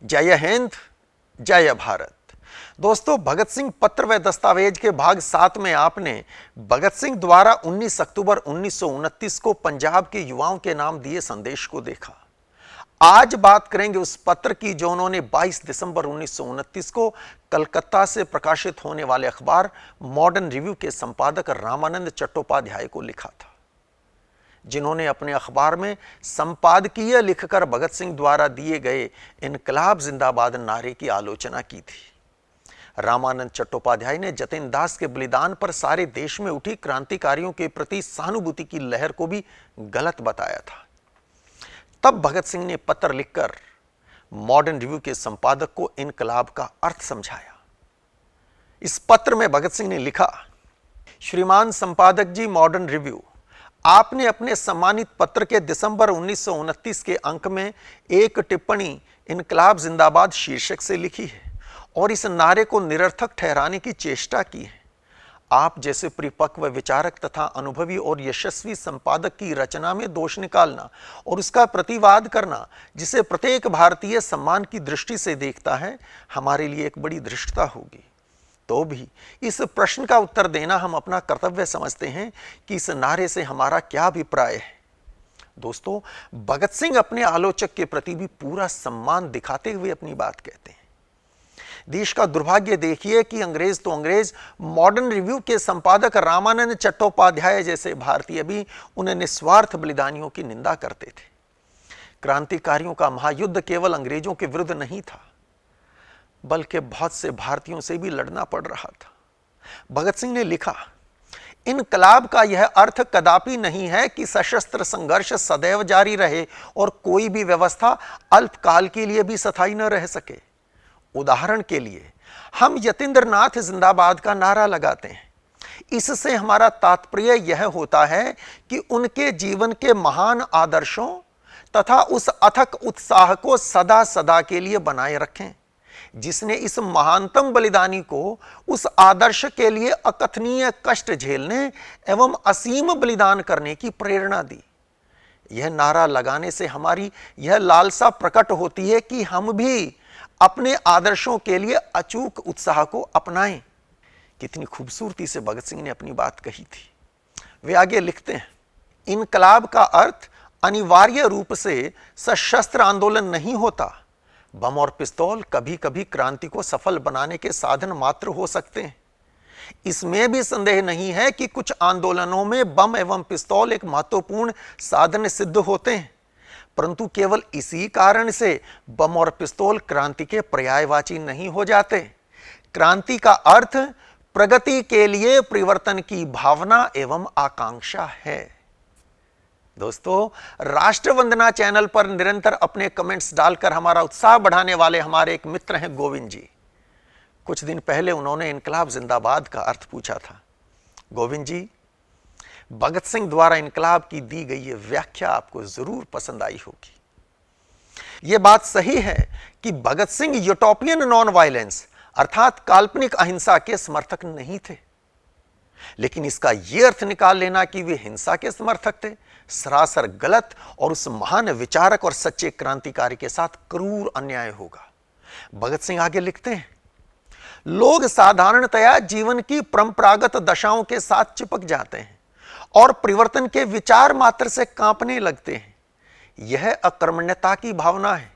जय हिंद, जय भारत। दोस्तों, भगत सिंह पत्र व दस्तावेज के भाग 7 में आपने भगत सिंह द्वारा 19 अक्टूबर 1929 को पंजाब के युवाओं के नाम दिए संदेश को देखा। आज बात करेंगे उस पत्र की जो उन्होंने 22 दिसंबर 1929 को कलकत्ता से प्रकाशित होने वाले अखबार मॉडर्न रिव्यू के संपादक रामानंद चट्टोपाध्याय को लिखा था, जिन्होंने अपने अखबार में संपादकीय लिखकर भगत सिंह द्वारा दिए गए इनकलाब जिंदाबाद नारे की आलोचना की थी। रामानंद चट्टोपाध्याय ने जतिन दास के बलिदान पर सारे देश में उठी क्रांतिकारियों के प्रति सहानुभूति की लहर को भी गलत बताया था। तब भगत सिंह ने पत्र लिखकर मॉडर्न रिव्यू के संपादक को इनकलाब का अर्थ समझाया। इस पत्र में भगत सिंह ने लिखा, श्रीमान संपादक जी, मॉडर्न रिव्यू, आपने अपने सम्मानित पत्र के दिसंबर 1929 के अंक में एक टिप्पणी इनकलाब जिंदाबाद शीर्षक से लिखी है और इस नारे को निरर्थक ठहराने की चेष्टा की है। आप जैसे परिपक्व विचारक तथा अनुभवी और यशस्वी संपादक की रचना में दोष निकालना और उसका प्रतिवाद करना, जिसे प्रत्येक भारतीय सम्मान की दृष्टि से देखता है, हमारे लिए एक बड़ी धृष्टता होगी। तो भी इस प्रश्न का उत्तर देना हम अपना कर्तव्य समझते हैं कि इस नारे से हमारा क्या अभिप्राय है। दोस्तों, भगत सिंह अपने आलोचक के प्रति भी पूरा सम्मान दिखाते हुए अपनी बात कहते हैं। देश का दुर्भाग्य देखिए कि अंग्रेज तो अंग्रेज, मॉडर्न रिव्यू के संपादक रामानंद चट्टोपाध्याय जैसे भारतीय भी उन निस्वार्थ बलिदानियों की निंदा करते थे। क्रांतिकारियों का महायुद्ध केवल अंग्रेजों के विरुद्ध नहीं था, बल्कि बहुत से भारतीयों से भी लड़ना पड़ रहा था। भगत सिंह ने लिखा, इनकलाब का यह अर्थ कदापि नहीं है कि सशस्त्र संघर्ष सदैव जारी रहे और कोई भी व्यवस्था अल्पकाल के लिए भी स्थायी न रह सके। उदाहरण के लिए हम यतीन्द्रनाथ जिंदाबाद का नारा लगाते हैं। इससे हमारा तात्पर्य यह होता है कि उनके जीवन के महान आदर्शों तथा उस अथक उत्साह को सदा सदा के लिए बनाए रखें, जिसने इस महानतम बलिदानी को उस आदर्श के लिए अकथनीय कष्ट झेलने एवं असीम बलिदान करने की प्रेरणा दी। यह नारा लगाने से हमारी यह लालसा प्रकट होती है कि हम भी अपने आदर्शों के लिए अचूक उत्साह को अपनाएं। कितनी खूबसूरती से भगत सिंह ने अपनी बात कही थी। वे आगे लिखते हैं, इनकलाब का अर्थ अनिवार्य रूप से सशस्त्र आंदोलन नहीं होता। बम और पिस्तौल कभी कभी क्रांति को सफल बनाने के साधन मात्र हो सकते हैं। इसमें भी संदेह नहीं है कि कुछ आंदोलनों में बम एवं पिस्तौल एक महत्वपूर्ण साधन सिद्ध होते हैं, परंतु केवल इसी कारण से बम और पिस्तौल क्रांति के पर्यायवाची नहीं हो जाते। क्रांति का अर्थ प्रगति के लिए परिवर्तन की भावना एवं आकांक्षा है। दोस्तों, राष्ट्रवंदना चैनल पर निरंतर अपने कमेंट्स डालकर हमारा उत्साह बढ़ाने वाले हमारे एक मित्र हैं गोविंद जी। कुछ दिन पहले उन्होंने इनकलाब जिंदाबाद का अर्थ पूछा था। गोविंद जी, भगत सिंह द्वारा इनकलाब की दी गई ये व्याख्या आपको जरूर पसंद आई होगी। यह बात सही है कि Bhagat Singh utopian non violence अर्थात काल्पनिक अहिंसा के समर्थक नहीं थे, लेकिन इसका यह अर्थ निकाल लेना कि वे हिंसा के समर्थक थे, सरासर गलत और उस महान विचारक और सच्चे क्रांतिकारी के साथ क्रूर अन्याय होगा। भगत सिंह आगे लिखते हैं, लोग साधारणतया जीवन की परंपरागत दशाओं के साथ चिपक जाते हैं और परिवर्तन के विचार मात्र से कांपने लगते हैं। यह अकर्मण्यता की भावना है,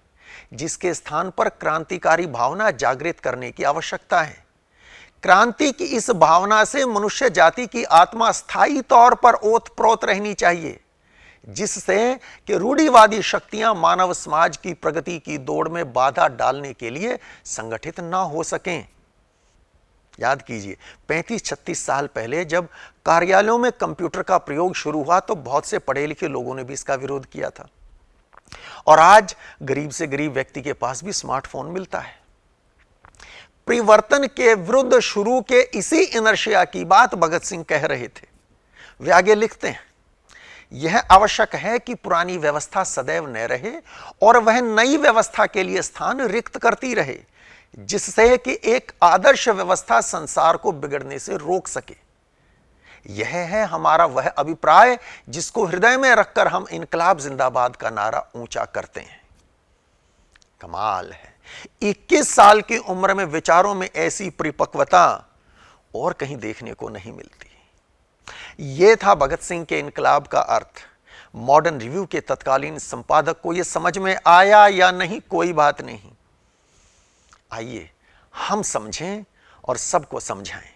जिसके स्थान पर क्रांतिकारी भावना जागृत करने की आवश्यकता है। क्रांति की इस भावना से मनुष्य जाति की आत्मा स्थायी तौर पर ओतप्रोत रहनी चाहिए, जिससे कि रूढ़िवादी शक्तियां मानव समाज की प्रगति की दौड़ में बाधा डालने के लिए संगठित न हो सकें। याद कीजिए, 35-36 साल पहले जब कार्यालयों में कंप्यूटर का प्रयोग शुरू हुआ तो बहुत से पढ़े लिखे लोगों ने भी इसका विरोध किया था, और आज गरीब से गरीब व्यक्ति के पास भी स्मार्टफोन मिलता है। परिवर्तन के विरुद्ध शुरू के इसी इनर्शिया की बात भगत सिंह कह रहे थे। वे आगे लिखते हैं, यह आवश्यक है कि पुरानी व्यवस्था सदैव न रहे और वह नई व्यवस्था के लिए स्थान रिक्त करती रहे, जिससे कि एक आदर्श व्यवस्था संसार को बिगड़ने से रोक सके। यह है हमारा वह अभिप्राय जिसको हृदय में रखकर हम इनकलाब जिंदाबाद का नारा ऊंचा करते हैं। कमाल है, 21 साल की उम्र में विचारों में ऐसी परिपक्वता और कहीं देखने को नहीं मिलती। यह था भगत सिंह के इनकलाब का अर्थ। मॉडर्न रिव्यू के तत्कालीन संपादक को यह समझ में आया या नहीं, कोई बात नहीं। आइए हम समझें और सबको समझाएं।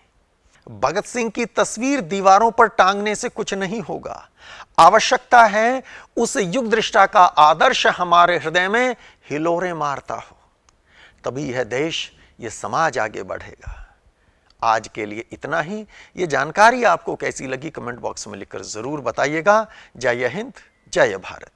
भगत सिंह की तस्वीर दीवारों पर टांगने से कुछ नहीं होगा। आवश्यकता है उस युग दृष्टा का आदर्श हमारे हृदय में हिलोरे मारता हो, तभी यह देश, यह समाज आगे बढ़ेगा। आज के लिए इतना ही। यह जानकारी आपको कैसी लगी कमेंट बॉक्स में लिखकर जरूर बताइएगा। जय हिंद, जय भारत।